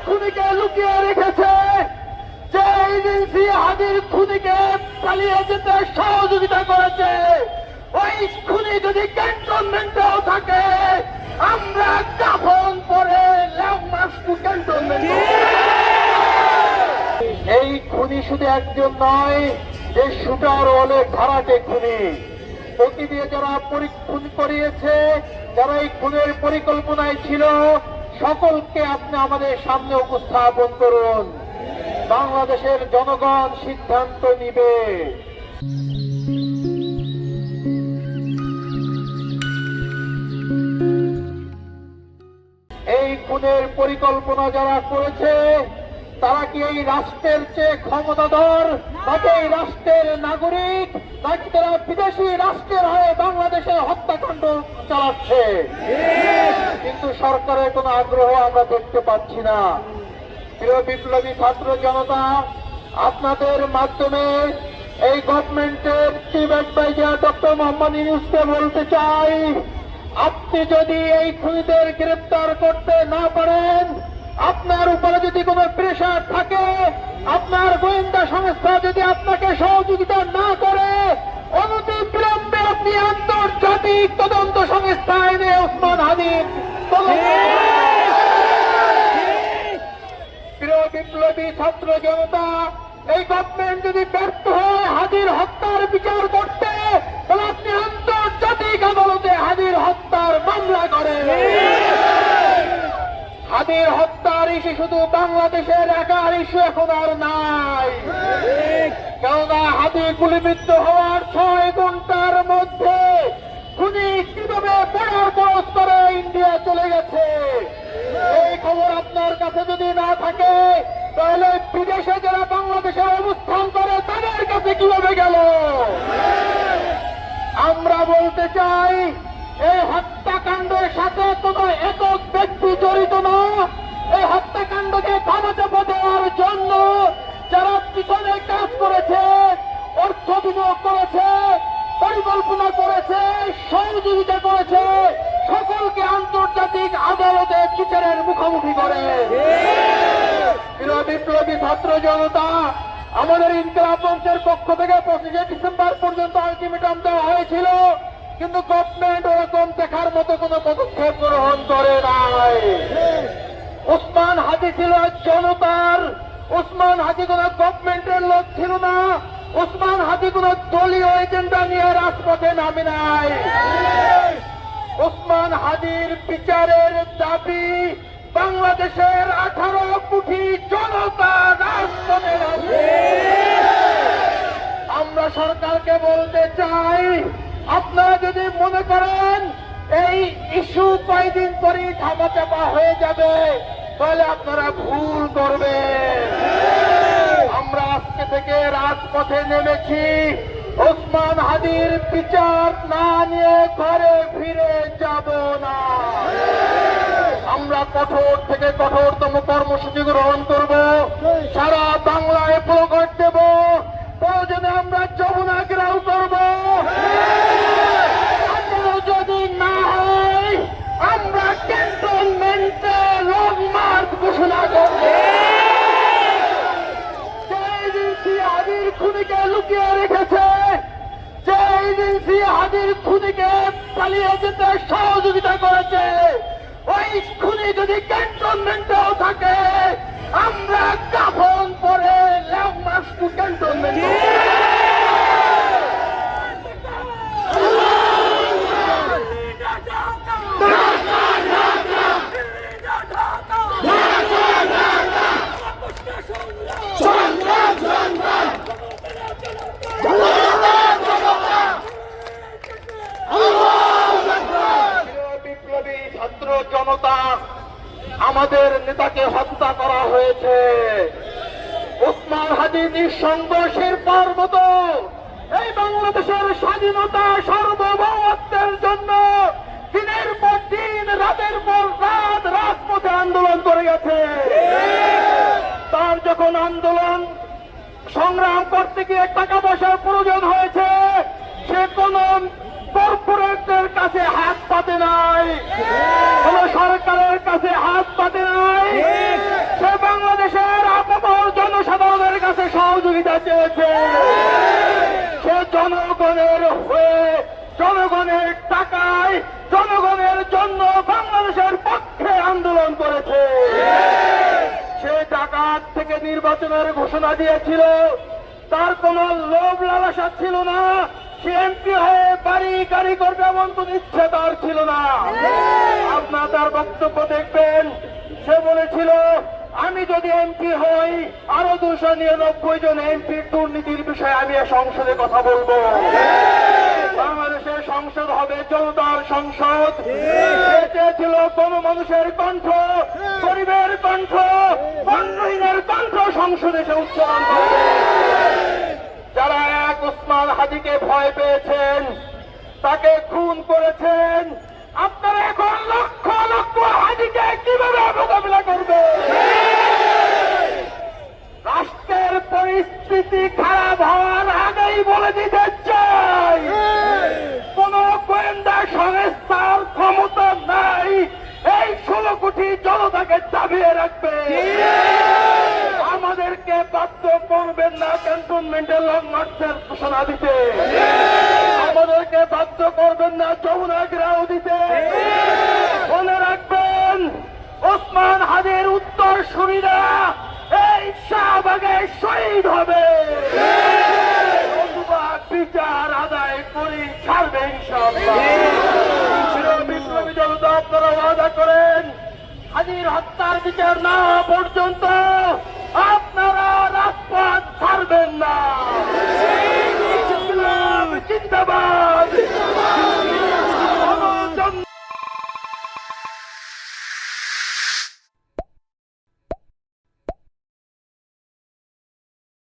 খুনিকে লুকিয়ে রেখেছে, যে এজেন্সি হাদির খুনিকে পালিয়ে যেতে সহযোগিতা করেছে, ওই খুনি যদি ক্যান্টনমেন্টেও থাকে, আমরা কাফন পরে লং মার্চ টু ক্যান্টনমেন্ট। এই খুনি শুধু একজন নয়, যে শুটার হলে ধারাটে খুনি। প্রতি দিয়ে যারা খুন করিয়েছে, যারা এই খুনের পরিকল্পনায় ছিল, সকলকে আপনি আমাদের সামনে উপস্থাপন করুন। বাংলাদেশের জনগণ সিদ্ধান্ত নিবে। এই খুনের পরিকল্পনা যারা করেছে, তারা কি এই রাষ্ট্রের চেয়ে ক্ষমতাধর, নাকি এই রাষ্ট্রের নাগরিক, নাকি তারা বিদেশি রাষ্ট্রের হয়ে বাংলাদেশে হত্যাকাণ্ড চালাচ্ছে? কিন্তু সরকারের কোনো আগ্রহ আমরা দেখতে পাচ্ছি না। প্রিয় বিপ্লবী ছাত্র জনতা, আপনাদের মাধ্যমে এই গভর্নমেন্টের চিফ অ্যাডভাইজার ডক্টর মোহাম্মদ ইউনূসকে বলতে চাই, আপনি যদি এই খুনিদের গ্রেপ্তার করতে না পারেন, আপনার উপরে যদি কোনো প্রেশার থাকে, আপনার গোয়েন্দা সংস্থা যদি আপনাকে সহযোগিতা না করে, অনতিবিলম্বে আপনি আন্তর্জাতিক তদন্ত সংস্থা এনে ওসমান হাদির প্রিয় বিপ্লবী ছাত্র জনতা, এই গভর্নমেন্ট যদি ব্যর্থ হয় হাদির হত্যার বিচার করতে, তাহলে আপনি আন্তর্জাতিক আদালতে হাদির হত্যার মামলা করেন। হাদির হত্যার ইস্যু শুধু বাংলাদেশের একার ইস্যু এখন আর নাই, কেননা হাদি গুলিবিদ্ধ হওয়ার 6 ঘন্টার মধ্যে খুনি কিভাবে বর্ডার ক্রস করে ইন্ডিয়া চলে গেছে, এই খবর আপনার কাছে যদি না থাকে, তাহলে বিদেশে যারা বাংলাদেশে অবস্থান করে তাদের কাছে কিভাবে গেল? আমরা বলতে চাই, এই হত্যাকাণ্ডের সাথে কোন একক ব্যক্তি জড়িত না। এই হত্যাকাণ্ডকে ধামাচাপা দেওয়ার জন্য যারা পিছনে কাজ করেছে, অর্থ বিনিয়োগ করেছে, পরিকল্পনা করেছে, সহযোগিতা করেছে, সকলকে আন্তর্জাতিক আদালতে বিচারের মুখোমুখি করে। প্রিয় বিপ্লবী ছাত্র জনতা, আমাদের ইনকিলাব মঞ্চের পক্ষ থেকে 25 ডিসেম্বর পর্যন্ত আলটিমেটাম দেওয়া হয়েছিল, কিন্তু গভর্নমেন্ট ওরকম দেখার মতো কোন পদক্ষেপ গ্রহণ করে নাই। ওসমান হাদি ছিল জনতার, ওসমান হাদি কোন গভর্নমেন্টের লোক ছিল না, ওসমান হাদি কোন দলীয় এজেন্ডা নিয়ে রাজপথে নামে নাই। ওসমান হাদির বিচারের দাবি বাংলাদেশের 18 কোটি জনতা রাজপথে নামে। আমরা সরকারকে বলতে চাই, আপনারা যদি মনে করেন এই ইস্যু কয়েকদিন পরই ধামাচাপা হয়ে যাবে, তাহলে আপনারা ভুল করবেন। আমরা আজকে থেকে রাজপথে নেমেছি, ওসমান হাদির বিচার না নিয়ে ঘরে ফিরে যাব না। আমরা কঠোর থেকে কঠোরতম কর্মসূচি গ্রহণ করব, সারা বাংলায় প্রকট দেব, প্রয়োজনে আমরা যমুনা ঘেরাও করব। যদি না হয় আমরা ক্যান্টনমেন্টে লং মার্চ ঘোষণা করব। যে এজেন্সি হাদির খুনিকে লুকিয়ে রেখেছে, যে এজেন্সি হাদির খুনিকে পালিয়ে যেতে সহযোগিতা করেছে, ওই খুনি যদি ক্যান্টনমেন্টেও থাকে, আমরা কাফন পরে লং মার্চ টু ক্যান্টনমেন্ট। বিপ্লবী ছাত্র জনতা, আমাদের নেতাকে হত্যা করা হয়েছে। ওসমান হাদি নিঃসংঘর্ষের পর্বত এই বাংলাদেশের স্বাধীনতা সার্বভৌমত্বের জন্য দিনের পর দিন, রাতের পর রাত রাজপথে আন্দোলন করে গেছে। তার যখন আন্দোলন সংগ্রাম করতে গিয়ে টাকা পয়সার প্রয়োজন হয়েছে, সে কোন কর্পোরেটদের কাছে হাত পাতে নাই, কোন সরকারের কাছে হাত পাতে নাই। সে চেয়েছে, সে জনগণের হয়ে জনগণের টাকায় জনগণের জন্য বাংলাদেশের পক্ষে আন্দোলন করেছে। সে ডাকাত থেকে নির্বাচনের ঘোষণা দিয়েছিল, তার কোন লোভ লালসা ছিল না, সে এমপি হয়ে বাড়ি গাড়ি করবে এমন কোন ইচ্ছে তার ছিল না। আপনারা তার বক্তব্য দেখবেন, সে বলেছিল আমি যদি এমপি হই আরো 299 জন এমপির দুর্নীতির বিষয়ে আমি সংসদে কথা বলবো। বাংলাদেশের সংসদ হবে জনতার সংসদ। সে চেয়েছিল কোন মানুষের কণ্ঠ, গরিবের কণ্ঠ, বন্যহীনের কণ্ঠ সংসদে সে উচ্চারণ করবে। যারা এক ওসমান হাদিকে ভয় পেয়েছেন, তাকে খুন করেছেন, আপনারা এখন লক্ষ লক্ষ হাদিকে কিভাবে মোকাবিলা করবে? রাষ্ট্রের পরিস্থিতি খারাপ হওয়ার আগেই বলে দিতে চাই, কোন গোয়েন্দা সংস্থার ক্ষমতা নাই এই 16 কোটি জনতাকে চাপিয়ে রাখবে। আমাদেরকে বাধ্য করবেন না ক্যান্টনমেন্টের লং মার্চের ঘোষণা দিতে, আমাদেরকে বাধ্য করবেন না যমুনা ঘেরাও দিতে। মনে রাখবেন, ওসমান হাদির উত্তরসূরিরা এই শাহবাগে শহীদ হবে, বিচার আদায় করে ছাড়বে ইনশাআল্লাহ। বিপ্লবী জনতা আপনারা ওয়াদা করেন, হাদির হত্যার বিচার না হওয়া পর্যন্ত আপনারা রাজপথ ছাড়বেন না। জিন্দাবাদ।